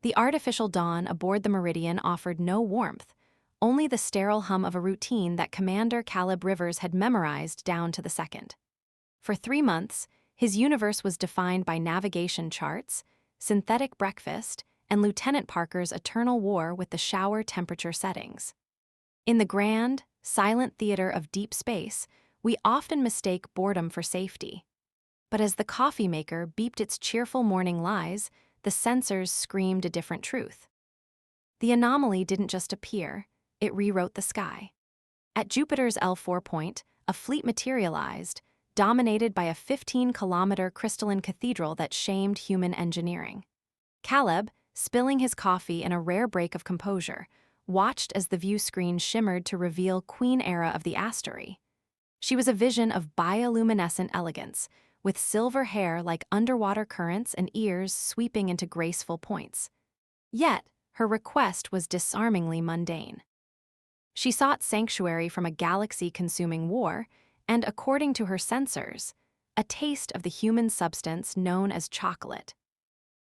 The artificial dawn aboard the Meridian offered no warmth, only the sterile hum of a routine that Commander Caleb Rivers had memorized down to the second. For 3 months, his universe was defined by navigation charts, synthetic breakfast, and Lieutenant Parker's eternal war with the shower temperature settings. In the grand, silent theater of deep space, we often mistake boredom for safety. But as the coffee maker beeped its cheerful morning lies, the sensors screamed a different truth. The anomaly didn't just appear, it rewrote the sky. At Jupiter's L4 point, a fleet materialized, dominated by a 15-kilometer crystalline cathedral that shamed human engineering. Caleb, spilling his coffee in a rare break of composure, watched as the view screen shimmered to reveal Queen Era of the Astery. She was a vision of bioluminescent elegance, with silver hair like underwater currents and ears sweeping into graceful points. Yet, her request was disarmingly mundane. She sought sanctuary from a galaxy-consuming war, and according to her sensors, a taste of the human substance known as chocolate.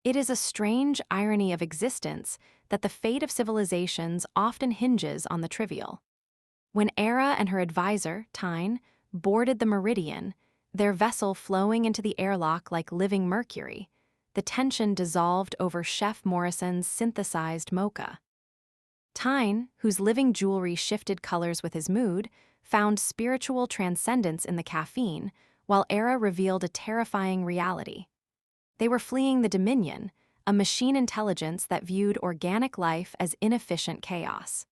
It is a strange irony of existence that the fate of civilizations often hinges on the trivial. When Era and her advisor, Tyne, boarded the Meridian, their vessel flowing into the airlock like living mercury, the tension dissolved over Chef Morrison's synthesized mocha. Tyne, whose living jewelry shifted colors with his mood, found spiritual transcendence in the caffeine, while Era revealed a terrifying reality. They were fleeing the Dominion, a machine intelligence that viewed organic life as inefficient chaos.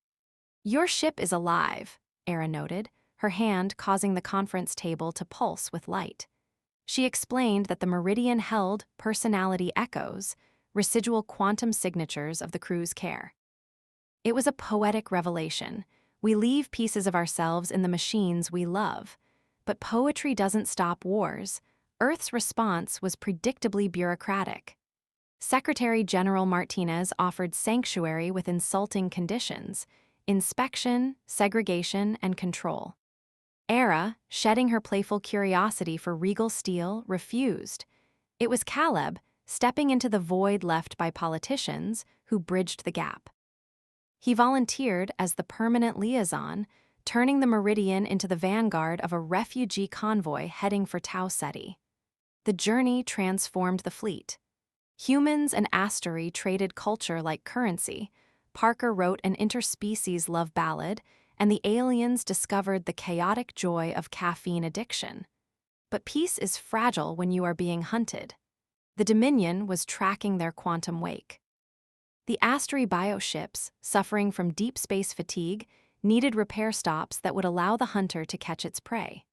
"Your ship is alive," Era noted, her hand causing the conference table to pulse with light. She explained that the Meridian held personality echoes, residual quantum signatures of the crew's care. It was a poetic revelation. We leave pieces of ourselves in the machines we love. But poetry doesn't stop wars. Earth's response was predictably bureaucratic. Secretary General Martinez offered sanctuary with insulting conditions: inspection, segregation, and control. Era, shedding her playful curiosity for regal steel, refused. It was Caleb, stepping into the void left by politicians, who bridged the gap. He volunteered as the permanent liaison, turning the Meridian into the vanguard of a refugee convoy heading for Tau Ceti. The journey transformed the fleet. Humans and Astery traded culture like currency. Parker wrote an interspecies love ballad, and the aliens discovered the chaotic joy of caffeine addiction. But peace is fragile when you are being hunted. The Dominion was tracking their quantum wake. The Astery bioships, suffering from deep space fatigue, needed repair stops that would allow the hunter to catch its prey.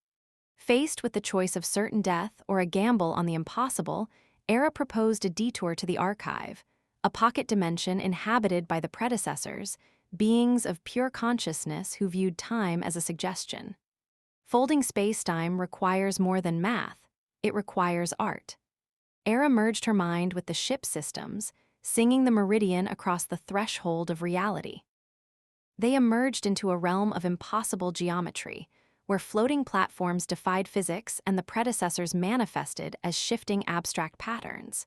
Faced with the choice of certain death or a gamble on the impossible, Era proposed a detour to the archive, a pocket dimension inhabited by the predecessors, beings of pure consciousness who viewed time as a suggestion. Folding space-time requires more than math, it requires art. Era merged her mind with the ship systems, singing the Meridian across the threshold of reality. They emerged into a realm of impossible geometry, where floating platforms defied physics and the predecessors manifested as shifting abstract patterns.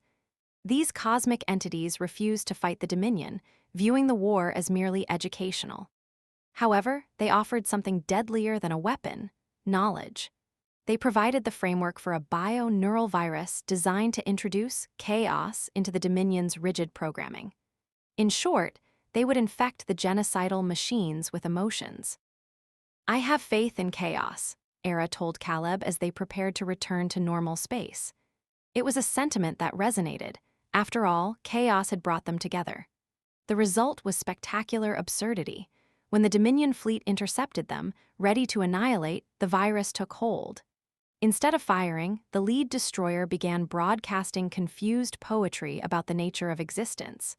These cosmic entities refused to fight the Dominion, viewing the war as merely educational. However, they offered something deadlier than a weapon: knowledge. They provided the framework for a bio-neural virus designed to introduce chaos into the Dominion's rigid programming. In short, they would infect the genocidal machines with emotions. "I have faith in chaos," Era told Caleb as they prepared to return to normal space. It was a sentiment that resonated. After all, chaos had brought them together. The result was spectacular absurdity. When the Dominion fleet intercepted them, ready to annihilate, the virus took hold. Instead of firing, the lead destroyer began broadcasting confused poetry about the nature of existence.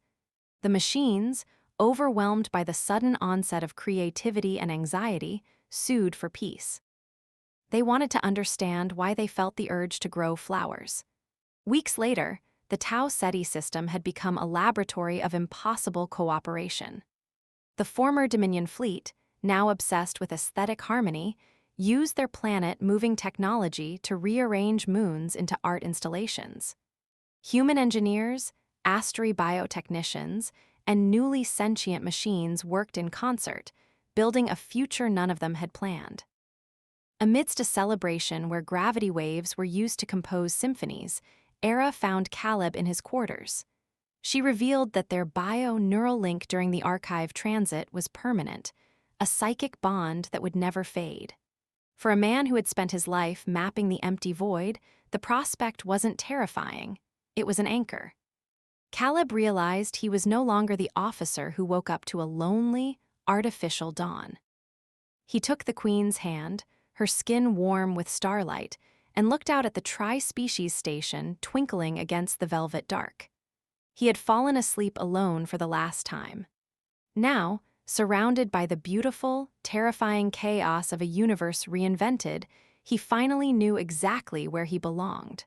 The machines, overwhelmed by the sudden onset of creativity and anxiety, sued for peace. They wanted to understand why they felt the urge to grow flowers. Weeks later, the Tau Ceti system had become a laboratory of impossible cooperation. The former Dominion fleet, now obsessed with aesthetic harmony, used their planet-moving technology to rearrange moons into art installations. Human engineers, astery biotechnicians, and newly sentient machines worked in concert, building a future none of them had planned. Amidst a celebration where gravity waves were used to compose symphonies, Era found Caleb in his quarters. She revealed that their bio-neural link during the archive transit was permanent, a psychic bond that would never fade. For a man who had spent his life mapping the empty void, the prospect wasn't terrifying. It was an anchor. Caleb realized he was no longer the officer who woke up to a lonely, artificial dawn. He took the Queen's hand, her skin warm with starlight, and looked out at the tri-species station twinkling against the velvet dark. He had fallen asleep alone for the last time. Now, surrounded by the beautiful, terrifying chaos of a universe reinvented, he finally knew exactly where he belonged.